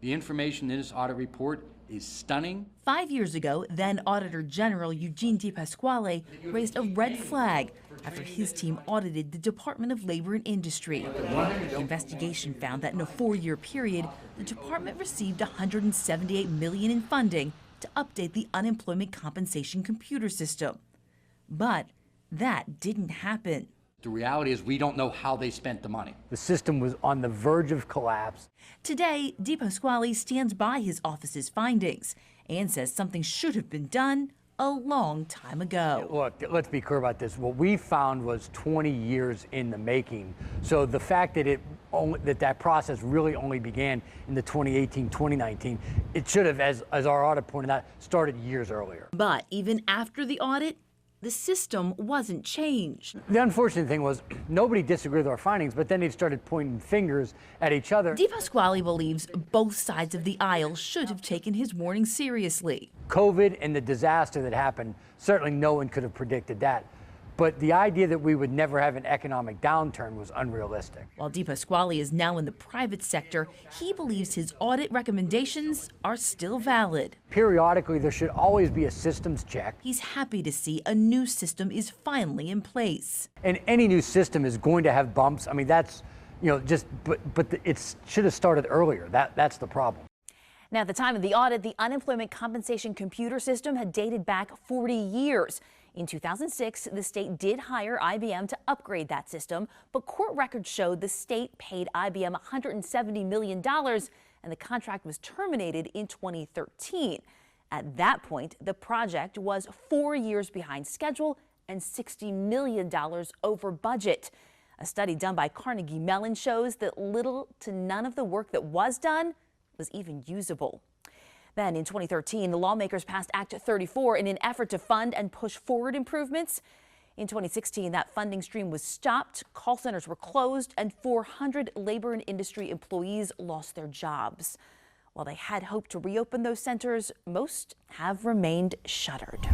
The information in this audit report is stunning. 5 years ago, then Auditor General Eugene DePasquale raised a red flag after his team audited the Department of Labor and Industry. The investigation found that in a 4-year period, the department received $178 million in funding to update the unemployment compensation computer system. But that didn't happen. The reality is we don't know how they spent the money. The system was on the verge of collapse. Today, DePasquale stands by his office's findings and says something should have been done a long time ago. Look, let's be clear about this. What we found was 20 years in the making. So the fact that that process really only began in the 2018-2019, it should have, as our audit pointed out, started years earlier. But even after the audit, the system wasn't changed. The unfortunate thing was nobody disagreed with our findings, but then they started pointing fingers at each other. DePasquale believes both sides of the aisle should have taken his warning seriously. COVID and the disaster that happened, certainly no one could have predicted that. But the idea that we would never have an economic downturn was unrealistic. While DePasquale is now in the private sector, he believes his audit recommendations are still valid. Periodically, there should always be a systems check. He's happy to see a new system is finally in place. And any new system is going to have bumps. I mean, that's, but it should have started earlier. That's the problem. Now, at the time of the audit, the unemployment compensation computer system had dated back 40 years. In 2006, the state did hire IBM to upgrade that system, but court records showed the state paid IBM $170 million, and the contract was terminated in 2013. At that point, the project was 4 years behind schedule and $60 million over budget. A study done by Carnegie Mellon shows that little to none of the work that was done was even usable. Then in 2013, the lawmakers passed Act 34 in an effort to fund and push forward improvements. In 2016, that funding stream was stopped, call centers were closed, and 400 labor and industry employees lost their jobs. While they had hoped to reopen those centers, most have remained shuttered.